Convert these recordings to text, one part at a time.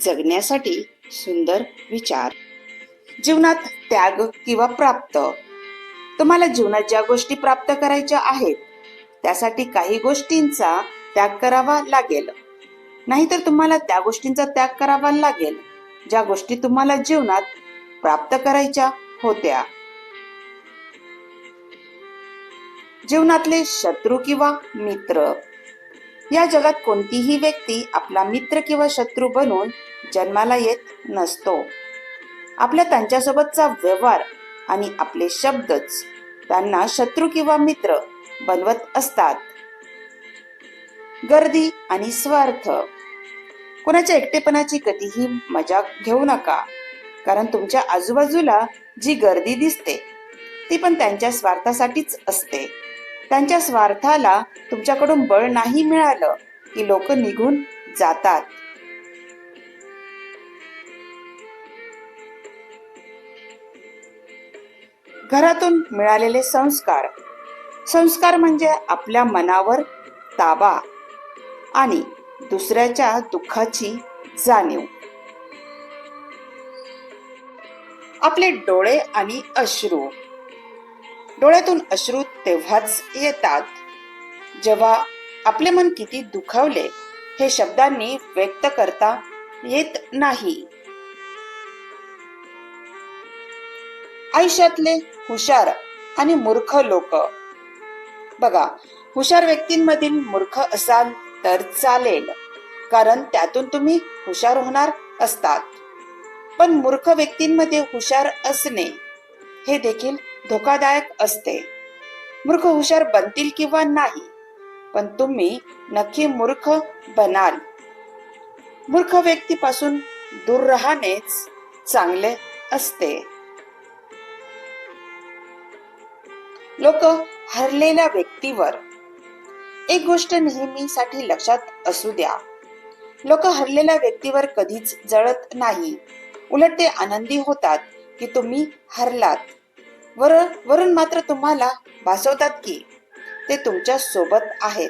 जगण्यासाठी सुंदर विचार. जीवनात त्याग किंवा प्राप्त. तुम्हाला जीवनात ज्या गोष्टी प्राप्त करायच्या आहेत त्यासाठी काही गोष्टींचा त्याग करावा लागेल, नाहीतर तुम्हाला त्या गोष्टींचा त्याग करावा लागेल ज्या गोष्टी तुम्हाला जीवनात प्राप्त करायच्या होत्या. जीवनातले शत्रू किंवा मित्र. या जगात कोणतीही व्यक्ती आपला मित्र किंवा शत्रू बनून जन्माला येत नसतो. आपल्या त्यांच्यासोबतचा व्यवहार आणि आपले शब्दच त्यांना शत्रू किंवा मित्र बनवत असतात. गर्दी आणि स्वार्थ. कोणाच्या एकटेपणाची कधीही मजाक घेऊ नका, कारण तुमच्या आजूबाजूला जी गर्दी दिसते ती पण त्यांच्या स्वार्थासाठीच असते. त्यांच्या स्वार्थाला तुमच्याकडून बळ नाही मिळालं की लोक निघून जातात. घरातून मिळालेले संस्कार. संस्कार म्हणजे आपल्या मनावर ताबा आणि दुसऱ्याच्या दुःखाची जाणीव. आपले डोळे आणि अश्रू. डोळ्यातून अश्रू तेव्हाच येतात जेव्हा आपले मन किती दुखावले हे शब्दांनी व्यक्त करता येत नाही. आयुष्यातले हुशार आणि मूर्ख लोक. बघा, हुशार व्यक्तींमधील मूर्ख असाल तर चालेल, कारण त्यातून तुम्ही हुशार होणार असतात. पण मूर्ख व्यक्तींमध्ये हुशार असणे हे देखील धोकादायक असते. मूर्ख हुशार बनतील किंवा नाही, पण तुम्ही नक्की मूर्ख बनाल. मूर्ख व्यक्तीपासून दूर राहणेच चांगले असते. लोक हरलेल्या व्यक्तीवर. एक गोष्ट नेहमीसाठी लक्षात असू द्या, लोक हरलेल्या व्यक्तीवर कधीच जळत नाही. उलट ते आनंदी होतात की तुम्ही हरलात. वरून मात्र तुम्हाला भासवतात की ते तुमच्या सोबत आहेत,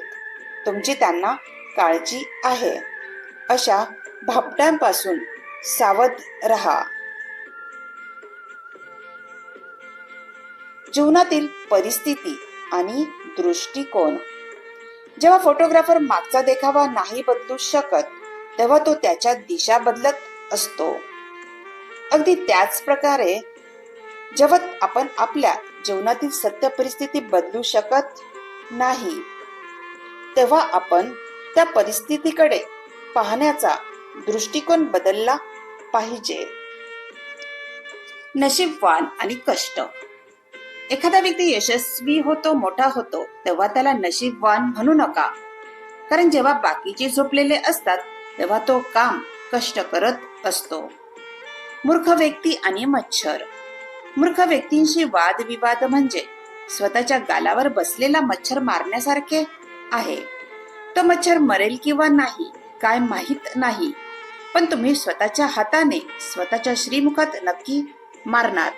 तुमची त्यांना काळजी आहे. अशा भापट्यांपासून सावध रहा. जीवनातील परिस्थिती आणि दृष्टिकोन. जेव्हा फोटोग्राफर मागचा देखावा नाही बदलू शकत तेव्हा तो त्याच्या दिशा बदलत असतो. अगदी त्याच प्रकारे जेव्हा आपण आपल्या जीवनातील सत्य परिस्थिती बदलू शकत नाही तेव्हा आपण त्या परिस्थितीकडे पाहण्याचा दृष्टिकोन बदलला पाहिजे. नशीबवान आणि कष्ट. एखादा व्यक्ती यशस्वी होतो, मोठा होतो, तेव्हा त्याला नशीबवान म्हणू नका, कारण जेव्हा बाकीचे झोपलेले असतात तेव्हा तो काम कष्ट करत असतो. मूर्ख व्यक्ती आणि मच्छर. मूर्ख व्यक्तींशी वादविवाद म्हणजे स्वतःच्या गालावर बसलेला मच्छर मारण्यासारखे आहे. तो मच्छर मरेल किंवा नाही काय माहित नाही, पण तुम्ही स्वतःच्या हाताने स्वतःच्या श्रीमुखात नक्की मारणार.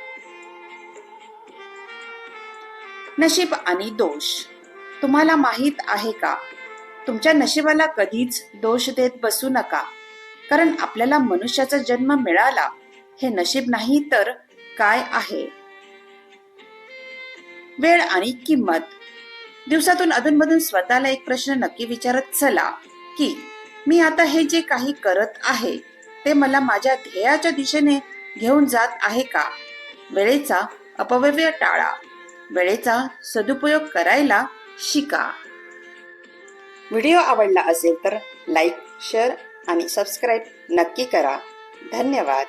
नशीब आणि दोष. तुम्हाला माहित आहे का, तुमच्या नशिबाला कधीच दोष देत बसू नका, कारण आपल्याला मनुष्याचा जन्म मिळाला हे नशीब नाही तर काय आहे. वेळ आणि किंमत. दिवसातून अधूनमधून स्वतःला एक प्रश्न नक्की विचारत चला की मी आता हे जे काही करत आहे ते मला माझ्या ध्येयाच्या दिशेने घेऊन जात आहे का. वेळेचा अपव्यय टाळा, वेळेचा सदुपयोग करायला शिका. व्हिडिओ आवडला असेल तर लाईक, शेअर आणि सबस्क्राईब नक्की करा. धन्यवाद.